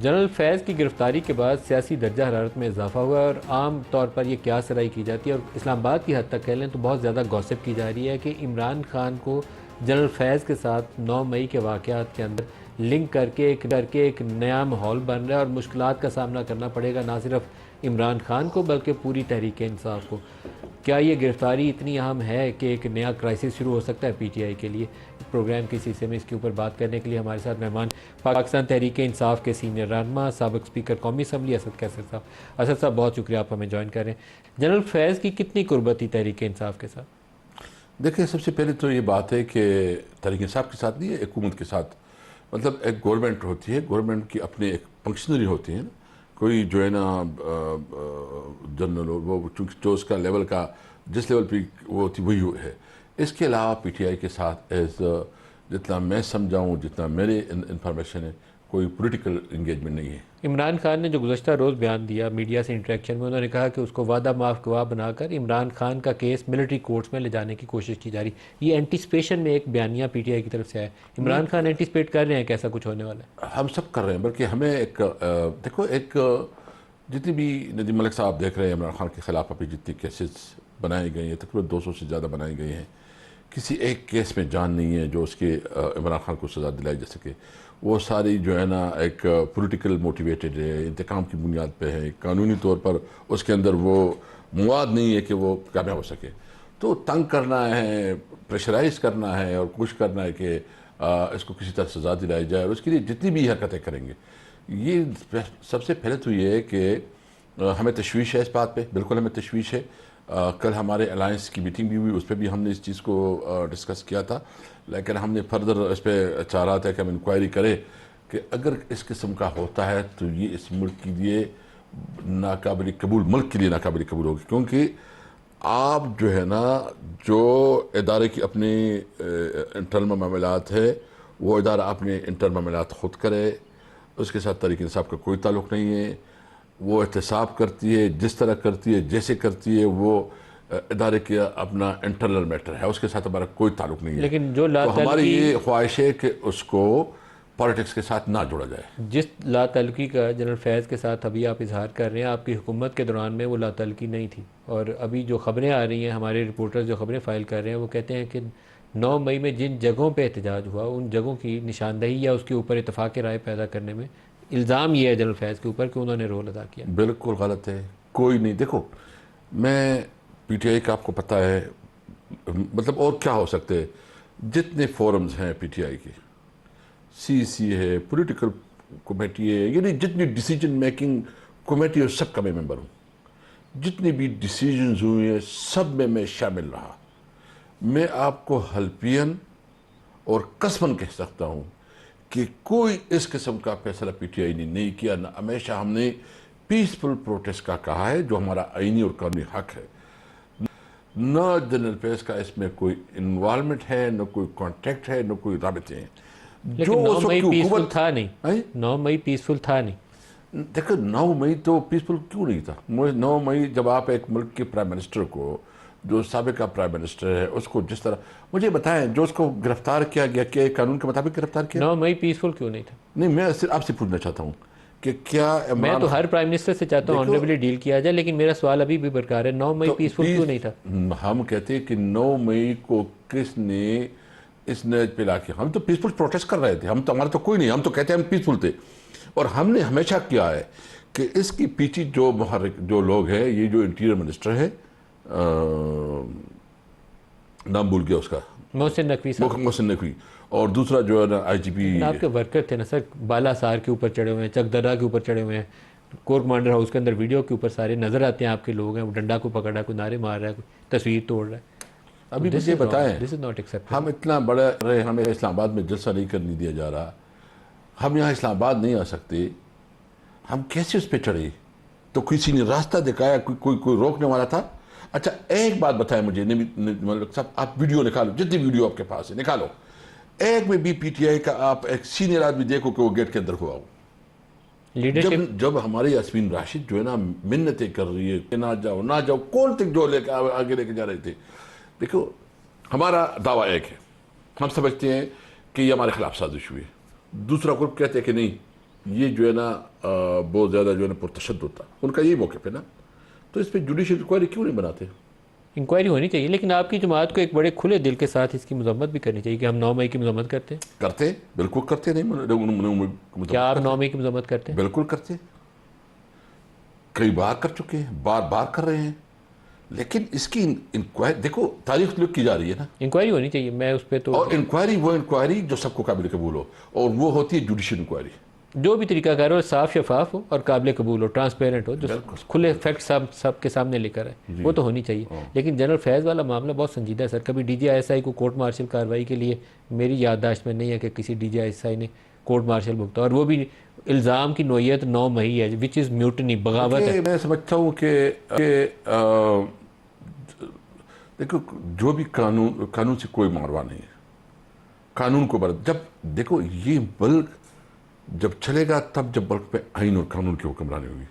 General فیض کی گرفتاری کے بعد سیاسی درجہ حرارت میں اضافہ ہوا ہے، اور عام طور پر یہ کیا سرائی کی جاتی ہے، اور اسلام آباد کی حد تک کہہ لیں تو بہت زیادہ گوسپ کی جا رہی ہے کہ عمران خان کو جنرل فیض کے ساتھ 9 مئی کے واقعات کے اندر لنک کر کے ایک نیا ماحول بن رہا ہے، اور مشکلات کا سامنا کرنا پڑے گا نہ صرف عمران خان کو بلکہ پوری تحریک انصاف کو۔ کیا یہ گرفتاری اتنی اہم ہے کہ ایک نیا کرائسس شروع ہو سکتا ہے پی ٹی آئی کے لیے؟ پروگرام کے حصے میں اس کے اوپر بات کرنے کے لیے ہمارے ساتھ مہمان پاکستان تحریک انصاف کے سینئر رہنما سابق اسپیکر قومی اسمبلی اسد قیصر صاحب۔ اسد صاحب بہت شکریہ آپ ہمیں جوائن کر رہے ہیں۔ جنرل فیض کی کتنی قربت تھی تحریک انصاف کے ساتھ؟ دیکھیں، سب سے پہلے تو یہ بات ہے کہ تحریک انصاف کے ساتھ نہیں ہے، حکومت کے ساتھ، مطلب ایک گورنمنٹ ہوتی ہے، گورنمنٹ کی اپنے ایک فنکشنری ہوتی ہے نا، کوئی جو ہے نا جنرل وہ چونکہ جو اس کا لیول کا جس لیول پہ وہ ہوتی وہی ہے۔ اس کے علاوہ پی ٹی آئی کے ساتھ جتنا میں سمجھاؤں، جتنا میرے انفارمیشن ہے، کوئی پولیٹیکل انگیجمنٹ نہیں ہے۔ عمران خان نے جو گزشتہ روز بیان دیا میڈیا سے انٹریکشن میں، انہوں نے کہا کہ اس کو وعدہ معاف گواہ بنا کر عمران خان کا کیس ملٹری کورٹس میں لے جانے کی کوشش کی جا رہی۔ یہ اینٹیسپیشن میں ایک بیانیہ پی ٹی آئی کی طرف سے آیا۔ عمران خان اینٹیسپیٹ کر رہے ہیں کہ ایسا کچھ ہونے والا ہے؟ ہم سب کر رہے ہیں، بلکہ ہمیں دیکھو جتنی بھی ندیم ملک صاحب دیکھ رہے ہیں، عمران خان کے خلاف ابھی جتنی کیسز بنائے گئے ہیں، تقریباً 200 سے زیادہ بنائے گئے ہیں، کسی ایک کیس میں جان نہیں ہے جو اس کے عمران خان کو سزا دلائی جا سکے۔ وہ ساری جو ہے نا ایک پولیٹیکل موٹیویٹڈ ہے، انتقام کی بنیاد پہ ہے، قانونی طور پر اس کے اندر وہ مواد نہیں ہے کہ وہ کامیاب ہو سکے۔ تو تنگ کرنا ہے، پریشرائز کرنا ہے اور کوشش کرنا ہے کہ اس کو کسی طرح سزا دلائی جائے، اور اس کے لیے جتنی بھی حرکتیں کریں گے۔ یہ سب سے پہلے تو یہ ہے کہ ہمیں تشویش ہے اس بات پہ، بالکل ہمیں تشویش ہے۔ کل ہمارے الائنس کی میٹنگ بھی ہوئی، اس پہ بھی ہم نے اس چیز کو ڈسکس کیا تھا، لیکن ہم نے فردر اس پہ چاہ رہا تھا کہ ہم انکوائری کریں کہ اگر اس قسم کا ہوتا ہے تو یہ اس ملک کے لیے ناقابل قبول، ملک کے لیے ناقابل قبول ہوگی، کیونکہ آپ جو ہے نا جو ادارے کی اپنی انٹرنل معاملات ہے، وہ ادارہ اپنے انٹرنل معاملات خود کرے، اس کے ساتھ تحریک انصاف کا کوئی تعلق نہیں ہے۔ وہ احتساب کرتی ہے، جس طرح کرتی ہے، جیسے کرتی ہے، وہ ادارے کا اپنا انٹرنل میٹر ہے، اس کے ساتھ ہمارا کوئی تعلق نہیں ہے۔ لیکن جو تو ہماری یہ خواہش ہے کہ اس کو پالیٹکس کے ساتھ نہ جوڑا جائے۔ جس لا تعلقی کا جنرل فیض کے ساتھ ابھی آپ اظہار کر رہے ہیں، آپ کی حکومت کے دوران میں وہ لا تعلقی نہیں تھی، اور ابھی جو خبریں آ رہی ہیں، ہمارے رپورٹرز جو خبریں فائل کر رہے ہیں، وہ کہتے ہیں کہ 9 مئی میں جن جگہوں پہ احتجاج ہوا، ان جگہوں کی نشاندہی یا اس کے اوپر اتفاق رائے پیدا کرنے میں الزام یہ ہے جنرل فیض کے اوپر کہ انہوں نے رول ادا کیا۔ بالکل غلط ہے، کوئی نہیں۔ دیکھو، میں پی ٹی آئی کا آپ کو پتہ ہے، مطلب اور کیا ہو سکتے ہیں، جتنے فورمز ہیں پی ٹی آئی کے، سی سی ہے، پولیٹیکل کمیٹی ہے، یعنی جتنی ڈیسیجن میکنگ کمیٹی ہے، سب کا میں ممبر ہوں۔ جتنی بھی ڈیسیجنز ہوئے ہیں سب میں شامل رہا۔ میں آپ کو حلفیاً اور قسماً کہہ سکتا ہوں کہ کوئی اس قسم کا فیصلہ پی ٹی آئی نے نہیں کیا، نہ ہمیشہ ہم نے پیسفل پروٹیسٹ کا کہا ہے، جو ہمارا آئینی اور قانونی حق ہے۔ نہ جنرل فیض کا اس میں کوئی انوالومنٹ ہے، نہ کوئی کانٹیکٹ ہے، نہ کوئی رابطے ہیں۔ لیکن 9 مئی پیسفل تھا نہیں، 9 مئی پیسفل تھا نہیں۔ دیکھو، 9 مئی تو پیسفل کیوں نہیں تھا؟ 9 مئی جب آپ ایک ملک کے پرائم منسٹر کو، جو سابقہ پرائم منسٹر ہے، اس کو جس طرح، مجھے بتائیں، جو اس کو گرفتار کیا گیا، کیا قانون کے مطابق گرفتار کیا؟ 9 مئی پیسفل کیوں نہیں تھا؟ نہیں، میں صرف آپ سے پوچھنا چاہتا ہوں کہ کیا میں تو ہر پرائم منسٹر سے چاہتا ہوں آنریبلی ڈیل کیا جائے، لیکن میرا سوال ابھی بھی برقرار ہے، 9 مئی پیسفل کیوں نہیں تھا؟ ہم کہتے ہیں کہ 9 مئی کو کس نے اس نے پلا کیا؟ ہم تو پیسفل پروٹیسٹ کر رہے تھے، ہمارا تو کوئی نہیں، ہم تو کہتے ہیں ہم پیسفل تھے، اور ہم نے ہمیشہ کیا ہے کہ اس کی پیچھے جو محرک جو لوگ ہیں، یہ جو انٹیریئر منسٹر ہے، نام بھول گیا اس کا، محسن نقوی صاحب، محسن نقوی، اور دوسرا جو ہے نا آئی جی پی، آپ کے ورکر تھے نا سر، بالا سار کے اوپر چڑھے ہوئے ہیں، چک درہ کے اوپر چڑھے ہوئے ہیں، کور کمانڈر ہاؤس کے اندر ویڈیو کے اوپر سارے نظر آتے ہیں آپ کے لوگ ہیں، وہ ڈنڈا کو پکڑ رہا ہے، کوئی نعرے مار رہا ہے، کوئی تصویر توڑ رہا ہے۔ ابھی مجھے بتائیں، This is not acceptable. ہم اتنا بڑے رہے، ہمیں اسلام آباد میں جلسہ نہیں کرنے دیا جا رہا، ہم یہاں اسلام آباد نہیں آ سکتے، ہم کیسے اس پہ چڑھے؟ تو کسی نے راستہ دکھایا، کوئی روکنے والا تھا؟ اچھا ایک بات بتائیں مجھے ملک صاحب، آپ ویڈیو نکالو، جتنی ویڈیو آپ کے پاس ہے نکالو، ایک میں بھی پی ٹی آئی کا آپ ایک سینئر آدمی دیکھو کہ وہ گیٹ کے اندر ہوا ہو۔ جب ہماری یاسمین راشد جو ہے نا منتیں کر رہی ہے کہ نہ جاؤ نہ جاؤ، کون تک جو لے کے آگے لے کے جا رہے تھے؟ دیکھو، ہمارا دعویٰ ایک ہے، ہم سمجھتے ہیں کہ یہ ہمارے خلاف سازش ہوئی ہے، دوسرا گروپ کہتے ہیں کہ نہیں، یہ جو ہے نا بہت زیادہ جو ہے نا پرتشدد تھا، ان کا یہی موقف ہے نا، تو اس پہ جوڈیشل انکوائری کیوں نہیں بناتے؟ انکوائری ہونی چاہیے، لیکن آپ کی جماعت کو ایک بڑے کھلے دل کے ساتھ اس کی مذمت بھی کرنی چاہیے کہ ہم 9 مئی کی مذمت کرتے ہیں. کرتے، بالکل کرتے، نہیں کیا آپ 9 مئی کی مذمت کرتے ہیں؟ بالکل کرتے، کئی بار کر چکے ہیں، بار بار کر رہے ہیں، لیکن اس کی انکوائری دیکھو تاریخ لکھ کی جا رہی ہے نا، انکوائری ہونی چاہیے. میں اس پہ تو اور انکوائری وہ انکوائری جو سب کو قابل قبول ہو، اور وہ ہوتی ہے جوڈیشل انکوائری. جو بھی طریقہ کار ہو صاف شفاف ہو اور قابل قبول ہو، ٹرانسپیرنٹ ہو، جو کھلے فیکٹ سب کے سامنے لے کر آئے، وہ تو ہونی چاہیے. لیکن جنرل فیض والا معاملہ بہت سنجیدہ ہے سر. کبھی D G I S I کو کورٹ مارشل کارروائی کے لیے میری یادداشت میں نہیں ہے کہ کسی D G I S I نے کورٹ مارشل بھگتا، اور وہ بھی الزام کی نوعیت 9 مئی ہے، وچ از میوٹنی، بغاوت ہے. میں سمجھتا ہوں کہ دیکھو جو بھی قانون سے کوئی ماروا نہیں ہے، قانون کو جب دیکھو یہ ملک جب چلے گا تب جب ملک پہ آئین اور قانون کی حکمرانی ہوگی.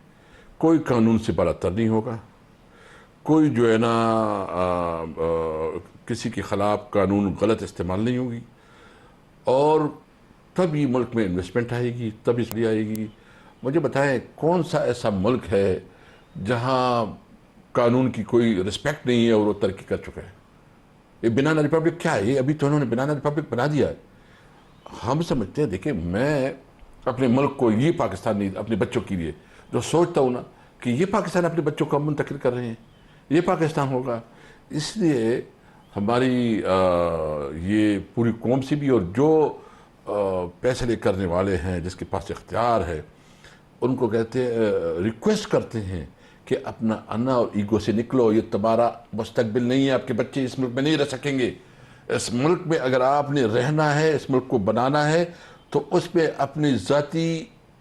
کوئی قانون سے بالا تر نہیں ہوگا، کوئی جو ہے نا کسی کے خلاف قانون غلط استعمال نہیں ہوگی، اور تب یہ ملک میں انویسٹمنٹ آئے گی، تب اس لیے آئے گی. مجھے بتائیں کون سا ایسا ملک ہے جہاں قانون کی کوئی رسپیکٹ نہیں ہے اور وہ ترقی کر چکا ہے؟ یہ بنانا ریپبلک کیا ہے؟ یہ ابھی تو انہوں نے بنانا ریپبلک بنا دیا ہے. ہم سمجھتے ہیں، دیکھیں میں اپنے ملک کو، یہ پاکستان نہیں، اپنے بچوں کے لیے جو سوچتا ہوں نا کہ یہ پاکستان اپنے بچوں کو منتقل کر رہے ہیں، یہ پاکستان ہوگا. اس لیے ہماری یہ پوری قوم سے بھی، اور جو فیصلے کرنے والے ہیں جس کے پاس اختیار ہے، ان کو کہتے ہیں، ریکویسٹ کرتے ہیں کہ اپنا انا اور ایگو سے نکلو. یہ تمہارا مستقبل نہیں ہے، آپ کے بچے اس ملک میں نہیں رہ سکیں گے. اس ملک میں اگر آپ نے رہنا ہے، اس ملک کو بنانا ہے، تو اس پہ اپنی ذاتی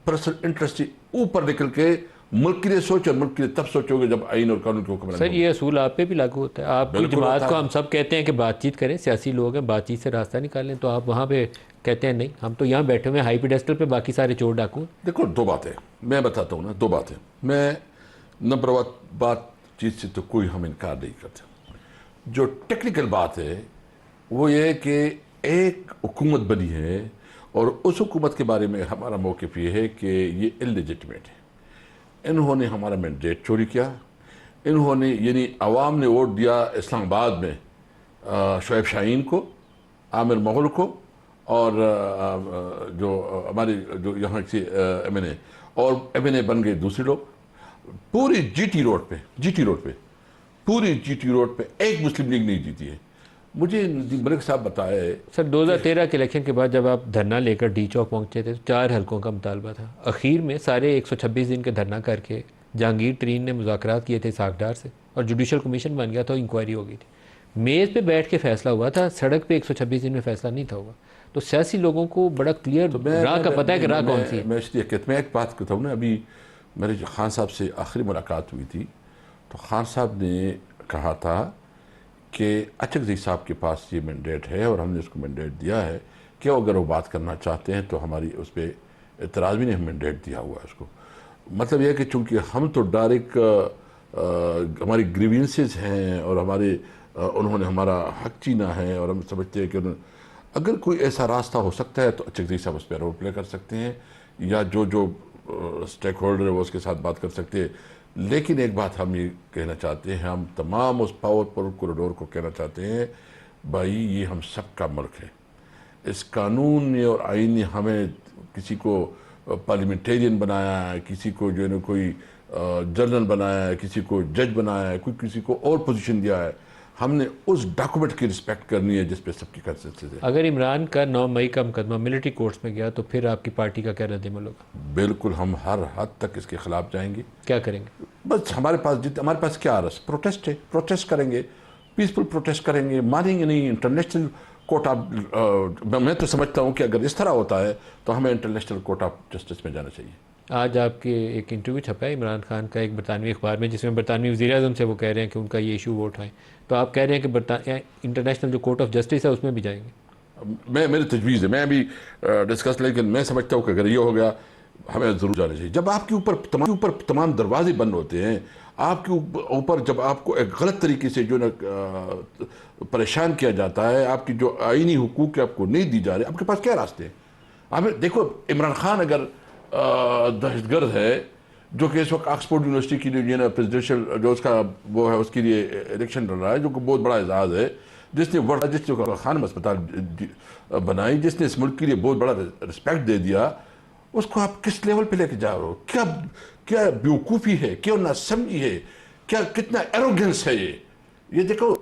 پرسنل انٹرسٹ سے اوپر نکل کے ملک کے لیے سوچو. اور ملک کے لیے تب سوچو گے جب آئین اور قانون کی حکمرانی سر یہ اصول آپ پہ بھی لاگو ہوتا ہے. آپ کی جماعت کو ہم سب کہتے ہیں کہ بات چیت کریں، سیاسی لوگ ہیں، بات چیت سے راستہ نکالیں، تو آپ وہاں پہ کہتے ہیں نہیں، ہم تو یہاں بیٹھے ہوئے ہیں ہائی پیڈسٹل پہ، باقی سارے چور ڈاکو. دیکھو دو باتیں میں بتاتا ہوں نا، دو باتیں. میں نمبر بات چیت سے تو کوئی ہم انکار نہیں کرتے. جو ٹیکنیکل بات ہے وہ یہ ہے کہ ایک حکومت بنی ہے، اور اس حکومت کے بارے میں ہمارا موقف یہ ہے کہ یہ انلیجٹمیٹ ہے. انہوں نے ہمارا مینڈیٹ چوری کیا. انہوں نے، یعنی عوام نے ووٹ دیا اسلام آباد میں شعیب شاہین کو، عامر مغل کو، اور جو ہمارے جو یہاں سے ایم این اے، اور ایم این اے بن گئے دوسرے لوگ. پوری جی ٹی روڈ پہ ایک مسلم لیگ نہیں جیتی ہے. مجھے ندیم ملک صاحب بتایا ہے سر 2013 کے الیکشن کے بعد جب آپ دھرنا لے کر ڈی چوک پہنچے تھے، 4 حلقوں کا مطالبہ تھا. اخیر میں سارے 126 دن کے دھرنا کر کے جہانگیر ترین نے مذاکرات کیے تھے اسحاق ڈار سے، اور جوڈیشل کمیشن بن گیا تھا، انکوائری ہو گئی تھی. میز پہ بیٹھ کے فیصلہ ہوا تھا، سڑک پہ 126 دن میں فیصلہ نہیں تھا ہوا. تو سیاسی لوگوں کو بڑا کلیئر راہ کا پتہ ہے کہ راہ کون سی ہے. میں اس لیے کہتا ہوں، میں ایک بات کرتا ہوں نا، ابھی میرے جو خان صاحب سے آخری ملاقات ہوئی تھی، تو خان صاحب نے کہا تھا کہ اچکزئی صاحب کے پاس یہ مینڈیٹ ہے، اور ہم نے اس کو مینڈیٹ دیا ہے کہ اگر وہ بات کرنا چاہتے ہیں تو ہماری اس پہ اعتراض بھی نہیں، ہم مینڈیٹ دیا ہوا ہے اس کو. مطلب یہ ہے کہ چونکہ ہم تو ڈائریکٹ ہماری گریوینسز ہیں، اور ہمارے انہوں نے ہمارا حق چینا ہے، اور ہم سمجھتے ہیں کہ اگر کوئی ایسا راستہ ہو سکتا ہے تو اچکزئی صاحب اس پہ رول پلے کر سکتے ہیں، یا جو اسٹیک ہولڈر ہے وہ اس کے ساتھ بات کر سکتے ہیں. لیکن ایک بات ہم یہ کہنا چاہتے ہیں، ہم تمام اس پاورفل کوریڈور کو کہنا چاہتے ہیں، بھائی یہ ہم سب کا ملک ہے. اس قانون نے اور آئین نے ہمیں کسی کو پارلیمنٹیرین بنایا ہے، کسی کو جو ہے نا کوئی جنرل بنایا ہے، کسی کو جج بنایا ہے، کوئی کسی کو اور پوزیشن دیا ہے. ہم نے اس ڈاکومنٹ کی رسپیکٹ کرنی ہے جس پہ سب کی کنسنسس ہے. اگر عمران کا 9 مئی کا مقدمہ ملٹری کورٹس میں گیا تو پھر آپ کی پارٹی کا کیا رد عمل ہوگا؟ بالکل ہم ہر حد تک اس کے خلاف جائیں گے. کیا کریں گے؟ بس ہمارے پاس کیا رس پروٹیسٹ ہے، پروٹیسٹ کریں گے، پیسفل پروٹیسٹ کریں گے، مانیں گے نہیں. انٹرنیشنل کورٹ آف، میں تو سمجھتا ہوں کہ اگر اس طرح ہوتا ہے تو ہمیں انٹرنیشنل کورٹ آف جسٹس میں جانا چاہیے. آج آپ کے ایک انٹرویو چھپا ہے عمران خان کا ایک برطانوی اخبار میں، جس میں برطانوی وزیر اعظم سے وہ کہہ رہے ہیں کہ ان کا یہ ایشو وہ اٹھائیں، تو آپ کہہ رہے ہیں کہ انٹرنیشنل جو کورٹ آف جسٹس ہے اس میں بھی جائیں گے. میری تجویز ہے، میں ابھی ڈسکس، لیکن میں سمجھتا ہوں کہ اگر یہ ہو گیا ہمیں ضرور جانا چاہیے. جب آپ کے اوپر تمام دروازے بند ہوتے ہیں، آپ کے اوپر جب آپ کو ایک غلط طریقے سے جو نا پریشان کیا جاتا ہے، آپ کی جو آئینی حقوق آپ کو نہیں دی جا رہے، آپ کے پاس کیا راستے ہیں؟ آپ دیکھو عمران خان اگر دہشت گرد ہے جو کہ اس وقت آکسفورڈ یونیورسٹی کی جو نا پریزیڈنشیل جو اس کا وہ ہے اس کے لیے الیکشن لڑ رہا ہے، جو کہ بہت بڑا اعزاز ہے، جس نے خانم اسپتال بنائی، جس نے اس ملک کے لیے بہت بڑا رسپیکٹ دے دیا، اس کو آپ کس لیول پہ لے کے جا رہے ہو؟ کیا بیوقوفی ہے، کیا ناسمجھی ہے، کتنا ایروگنس ہے یہ دیکھو،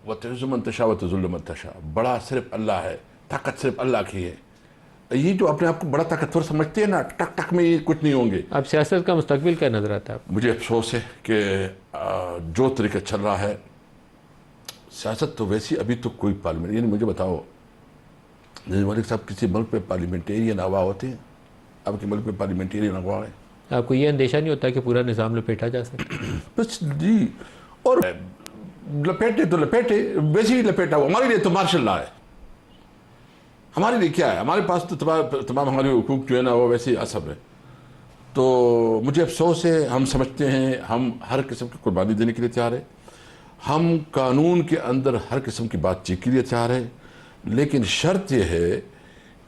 وَتُعِزُّ مَن تَشَاءُ وَتُذِلُّ مَن تَشَاءُ، بڑا صرف اللہ ہے، طاقت صرف اللہ کی ہے۔ یہ جو اپنے آپ کو بڑا طاقتور سمجھتے ہیں نا، ٹک ٹک میں یہ کچھ نہیں ہوں گے۔ اب سیاست کا مستقبل کیا نظر آتا ہے آپ؟ مجھے افسوس ہے کہ جو طریقہ چل رہا ہے سیاست تو ویسی ابھی تو کوئی پارلیمنٹ، یعنی مجھے بتاؤ نظیر ملک صاحب کسی ملک پہ پارلیمنٹیرین اغوا ہوتے ہیں؟ آپ کے ملک پہ پارلیمنٹیرین اغوا ہے؟ آپ کو یہ اندیشہ نہیں ہوتا کہ پورا نظام لپیٹا جا سکتا؟ بس جی، اور لپیٹے تو لپیٹے، ویسے ہی لپیٹا ہوا، ہمارے لیے تو مارشل لا ہے، ہمارے لیے کیا ہے؟ ہمارے پاس تو تمام ہمارے حقوق جو ہے نا وہ ویسے ہی عصب ہے۔ تو مجھے افسوس ہے، ہم سمجھتے ہیں ہم ہر قسم کی قربانی دینے کے لیے تیار ہیں، ہم قانون کے اندر ہر قسم کی بات چیت کے لیے تیار ہیں، لیکن شرط یہ ہے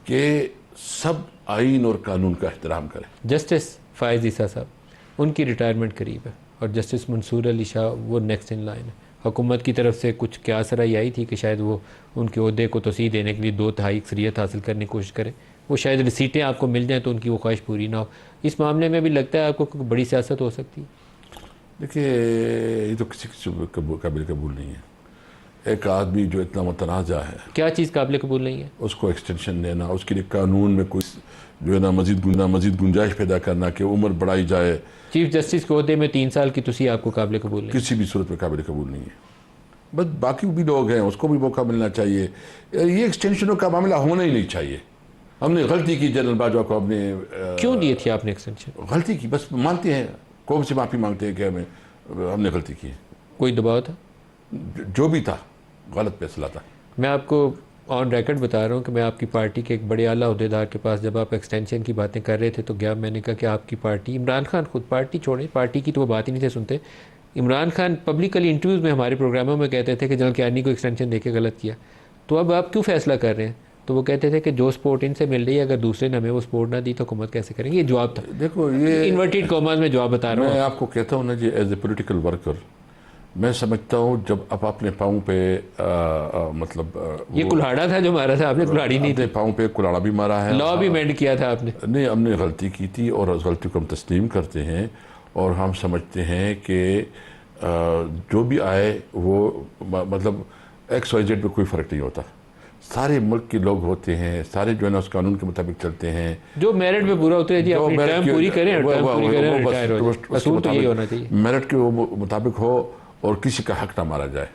کہ سب آئین اور قانون کا احترام کریں۔ جسٹس فائز عیسیٰ صاحب، ان کی ریٹائرمنٹ قریب ہے، اور جسٹس منصور علی شاہ وہ نیکسٹ ان لائن ہے۔ حکومت کی طرف سے کچھ قیاس رائے آئی تھی کہ شاید وہ ان کے عہدے کو توسیع دینے کے لیے 2/3 اکثریت حاصل کرنے کی کوشش کریں، وہ شاید سیٹیں آپ کو مل جائیں تو ان کی وہ خواہش پوری نہ ہو۔ اس معاملے میں بھی لگتا ہے آپ کو کوئی بڑی سیاست ہو سکتی ہے؟ دیکھیے، یہ تو کسی قابل قبول نہیں ہے۔ ایک آدمی جو اتنا متنازع ہے، کیا چیز قابل قبول نہیں ہے؟ اس کو ایکسٹینشن دینا، اس کے لیے قانون میں کوئی جو ہے نا مزید گنجائش پیدا کرنا کہ عمر بڑھائی جائے، چیف جسٹس کے عہدے میں 3 سال کی توسیع آپ کو قابل قبول نہیں؟ کسی بھی صورت میں قابل قبول نہیں ہے۔ بس باقی بھی لوگ ہیں، اس کو بھی موقع ملنا چاہیے۔ یہ ایکسٹینشنوں کا معاملہ ہونا ہی نہیں چاہیے۔ ہم نے غلطی کی، جنرل باجوہ کو ہم نے کیوں دی تھی آپ نے ایکسٹینشن؟ غلطی کی، بس مانتے ہیں، قوم سے معافی مانگتے ہیں کہ ہم نے غلطی کی ہے۔ کوئی دباؤ تھا؟ جو بھی تھا غلط فیصلہ تھا۔ میں آپ کو آن ریکارڈ بتا رہا ہوں کہ میں آپ کی پارٹی کے ایک بڑے اعلیٰ عہدیدار کے پاس جب آپ ایکسٹینشن کی باتیں کر رہے تھے تو گیا، میں نے کہا کہ آپ کی پارٹی، عمران خان خود پارٹی چھوڑیں، پارٹی کی تو وہ بات ہی نہیں تھے سنتے، عمران خان پبلکلی انٹرویوز میں ہمارے پروگراموں میں کہتے تھے کہ جنرل کیانی کو ایکسٹینشن دے کے غلط کیا، تو اب آپ کیوں فیصلہ کر رہے ہیں؟ تو وہ کہتے تھے کہ جو سپورٹ ان سے مل رہی ہے، اگر دوسرے نے ہمیں وہ سپورٹ نہ دی تو حکومت کیسے کریں گے؟ یہ جواب تھا۔ دیکھو، یہ انورٹیڈ کاماز میں جواب بتا رہا ہوں۔ میں آپ کو کہتا ہوں نا جی، ایز اے پولیٹیکل ورکر میں سمجھتا ہوں جب آپ اپنے پاؤں پہ مطلب یہ کلاڑا تھا جو مارا تھا آپ نے، کلاڑی نہیں تھی، اپنے پاؤں پہ کلاڑا بھی مارا ہے، لا بھی مینڈ کیا تھا آپ نے۔ نہیں، ہم نے غلطی کی تھی اور اس غلطی کو ہم تسلیم کرتے ہیں، اور ہم سمجھتے ہیں کہ جو بھی آئے وہ مطلب ایکس وائی زیڈ میں کوئی فرق نہیں ہوتا، سارے ملک کے لوگ ہوتے ہیں، سارے جو ہے نا اس قانون کے مطابق چلتے ہیں۔ جو میرٹ پہ پورا اترے جی، اپنی ٹرم پوری کریں، ٹرم پوری کریں، ریٹائر ہو جائیں، اصول تو یہی ہونا چاہیے۔ میرٹ کے مطابق ہو اور کسی کا حق نہ مارا جائے۔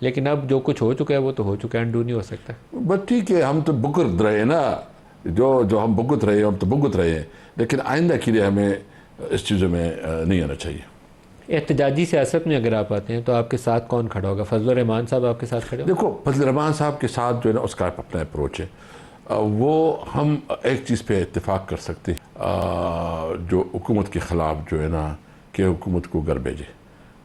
لیکن اب جو کچھ ہو چکا ہے وہ تو ہو چکا ہے، انڈو نہیں ہو سکتا۔ بس ٹھیک ہے، ہم تو بھگت رہے ہیں نا، جو ہم بھگت رہے ہیں ہم تو بھگت رہے ہیں، لیکن آئندہ کے لیے ہمیں اس چیزوں میں نہیں آنا چاہیے۔ احتجاجی سیاست میں اگر آپ آتے ہیں تو آپ کے ساتھ کون کھڑا ہوگا؟ فضل الرحمان صاحب آپ کے ساتھ کھڑے ہو؟ دیکھو، فضل الرحمان صاحب کے ساتھ جو ہے نا اس کا اپنا اپروچ ہے، وہ ہم ایک چیز پہ اتفاق کر سکتے ہیں، جو حکومت کے خلاف جو ہے نا کہ حکومت کو گھر بھیجے،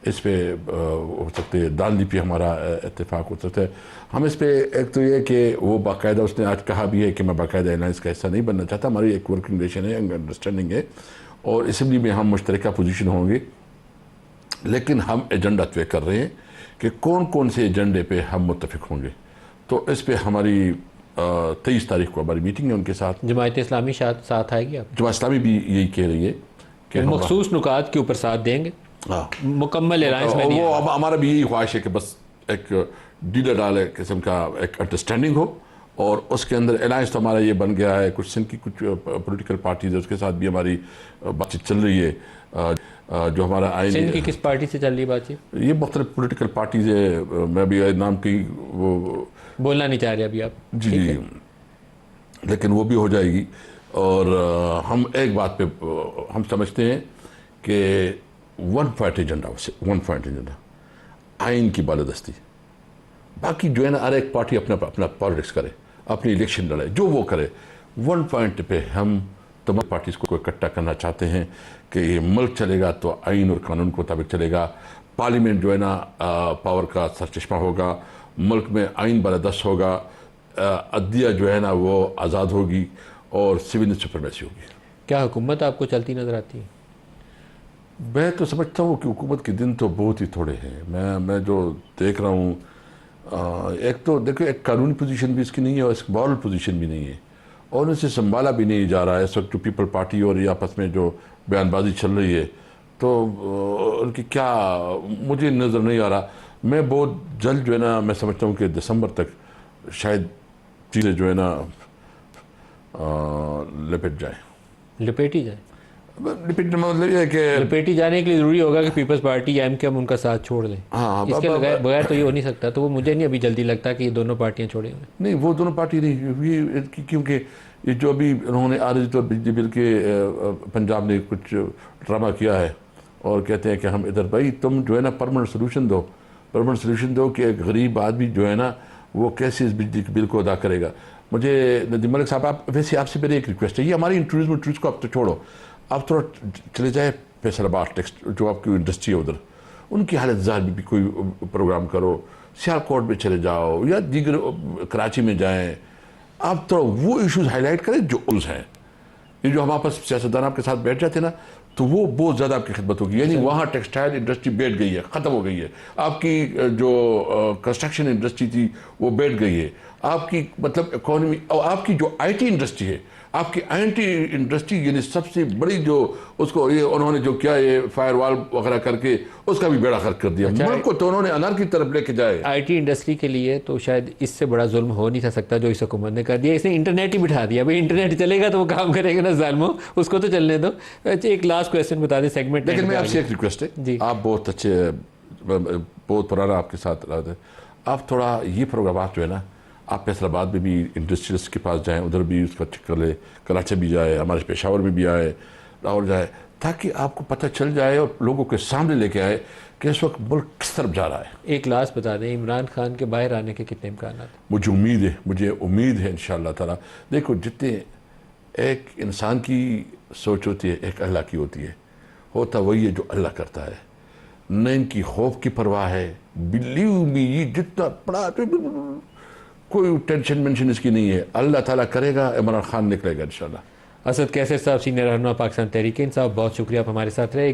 اس پہ ہو سکتے ہیں، دانلی پہ ہمارا اتفاق ہو سکتا ہے۔ ہم اس پہ ایک تو یہ کہ وہ باقاعدہ اس نے آج کہا بھی ہے کہ میں باقاعدہ الائنس کا حصہ نہیں بننا چاہتا، ہماری ایک ورکنگ ریلیشن ہے، انڈرسٹینڈنگ ہے، اور اسمبلی میں ہم مشترکہ پوزیشن ہوں گے، لیکن ہم ایجنڈا طے کر رہے ہیں کہ کون کون سے ایجنڈے پہ ہم متفق ہوں گے۔ تو اس پہ ہماری 23 تاریخ کو ہماری میٹنگ ہے ان کے ساتھ۔ جماعت اسلامی ساتھ آئے گی آپ؟ جماعت اسلامی بھی یہی کہہ رہی ہے کہ مخصوص نکات کے اوپر ساتھ دیں گے، مکمل الائنس میں نہیں۔ وہ ہمارا بھی یہی خواہش ہے کہ بس ایک ڈیلر ڈالے قسم کا ایک انڈرسٹینڈنگ ہو، اور اس کے اندر الائنس تو ہمارا یہ بن گیا ہے، کچھ سندھ کی کچھ پولیٹیکل پارٹیز ہے اس کے ساتھ بھی ہماری بات چیت چل رہی ہے، جو ہمارا آئین۔ سندھ کی کس پارٹی سے چل رہی بات چیت؟ یہ مختلف پولیٹیکل پارٹیز ہے، میں بھی نام کی وہ بولنا نہیں چاہ رہے ابھی آپ؟ جی، لیکن وہ بھی ہو جائے گی، اور ہم ایک بات پہ ہم سمجھتے ہیں کہ ون پوائنٹ ایجنڈا، آئین کی بالادستی، باقی جو ہے نا ہر ایک پارٹی اپنا پالیٹکس کرے، اپنی الیکشن لڑے، جو وہ کرے، ون پوائنٹ پہ ہم تمام پارٹیز کو اکٹھا کرنا چاہتے ہیں کہ یہ ملک چلے گا تو آئین اور قانون کے مطابق چلے گا، پارلیمنٹ جو ہے نا پاور کا سرچشمہ ہوگا، ملک میں آئین بالادست ہوگا، عدلیہ جو ہے نا وہ آزاد ہوگی، اور سیونل سپرمیسی ہوگی. کیا حکومت آپ کو چلتی نظر آتی ہے؟ میں تو سمجھتا ہوں کہ حکومت کے دن تو بہت ہی تھوڑے ہیں. میں جو دیکھ رہا ہوں ایک تو دیکھو ایک قانونی پوزیشن بھی اس کی نہیں ہے اور اس مورل پوزیشن بھی نہیں ہے اور ان سے سنبھالا بھی نہیں جا رہا ہے. اس وقت جو پیپل پارٹی اور آپس میں جو بیان بازی چل رہی ہے تو ان کی کیا مجھے نظر نہیں آ رہا. میں بہت جلد جو ہے نا میں سمجھتا ہوں کہ دسمبر تک شاید چیزیں جو ہے نا لپٹ جائیں. لپیٹی جائے؟ لپٹنے کا مطلب یہ ہے کہ لپیٹی جانے کے لیے ضروری ہوگا کہ پیپلز پارٹی یا ایم ان کا ساتھ چھوڑ دیں. ہاں اس کے بغیر تو یہ ہو نہیں سکتا. تو وہ مجھے نہیں ابھی جلدی لگتا کہ یہ دونوں پارٹیاں چھوڑیں گے. نہیں وہ دونوں پارٹی نہیں کیونکہ یہ جو ابھی انہوں نے عارضی طور بجلی بل کے پنجاب نے کچھ ڈرامہ کیا ہے اور کہتے ہیں کہ ہم ادھر بھائی تم جو ہے نا پرماننٹ سولوشن دو کہ ایک غریب آدمی جو ہے نا وہ کیسے اس بجلی کے بل کو ادا کرے گا. مجھے ندیم ملک صاحب ویسے آپ سے میری ایک ریکویسٹ ہے. یہ ہماری انٹرویوز کو آپ تو چھوڑو, آپ تھوڑا چلے جائے فیصل آباد ٹیکسٹ جو آپ کی انڈسٹری ہے ادھر ان کی حالت ظاہر بھی کوئی پروگرام کرو. سیالکوٹ میں چلے جاؤ یا دیگر کراچی میں جائیں. آپ تھوڑا وہ ایشوز ہائی لائٹ کریں جو ایشوز ہیں. یہ جو ہم آپس سیاستدان آپ کے ساتھ بیٹھ جاتے ہیں نا تو وہ بہت زیادہ آپ کی خدمت ہوگی. یعنی وہاں ٹیکسٹائل انڈسٹری بیٹھ گئی ہے, ختم ہو گئی ہے. آپ کی جو کنسٹرکشن انڈسٹری تھی وہ بیٹھ گئی ہے. آپ کی مطلب اکانومی اور آپ کی جو آئی ٹی انڈسٹری ہے, آپ کی آئی ٹی انڈسٹری یعنی سب سے بڑی جو اس کو یہ انہوں نے جو کیا یہ فائر وال وغیرہ کر کے اس کا بھی بیڑا غرق کر دیا. ملک کو تو انہوں نے انار کی طرف لے کے جائے. آئی ٹی انڈسٹری کے لیے تو شاید اس سے بڑا ظلم ہو نہیں سکتا جو اس حکومت نے کر دیا. اس نے انٹرنیٹ ہی بٹھا دیا. بھائی انٹرنیٹ چلے گا تو وہ کام کرے گا نا ظالموں, اس کو تو چلنے دو. ایک لاسٹ کویسچن بتا دیں سیگمنٹ. لیکن میں آپ سے ایک ریکویسٹ ہے جی, آپ بہت اچھے بہت پرانا آپ کے ساتھ رہا تھے. آپ تھوڑا یہ پروگرامات جو ہے نا آپ فیصل آباد میں بھی انڈسٹریلسٹ کے پاس جائیں, ادھر بھی اس کا چکر لے, کراچی بھی جائے, ہمارے پشاور میں بھی آئے, لاہور جائے, تاکہ آپ کو پتہ چل جائے اور لوگوں کے سامنے لے کے آئے کہ اس وقت ملک کس طرف جا رہا ہے. ایک لاسٹ بتا دیں عمران خان کے باہر آنے کے کتنے امکانات؟ مجھے امید ہے انشاءاللہ تعالیٰ. دیکھو جتنے ایک انسان کی سوچ ہوتی ہے ایک اللہ کی ہوتی ہے. ہوتا وہی ہے جو اللہ کرتا ہے. نہ ان کی خوف کی پرواہ ہے. بلیو می یہ جتنا پڑا کوئی ٹینشن مینشن اس کی نہیں ہے. اللہ تعالیٰ کرے گا, عمران خان نکلے گا انشاءاللہ. اسد کیسر صاحب سینئر رہنما پاکستان تحریک انصاف, بہت شکریہ آپ ہمارے ساتھ رہے.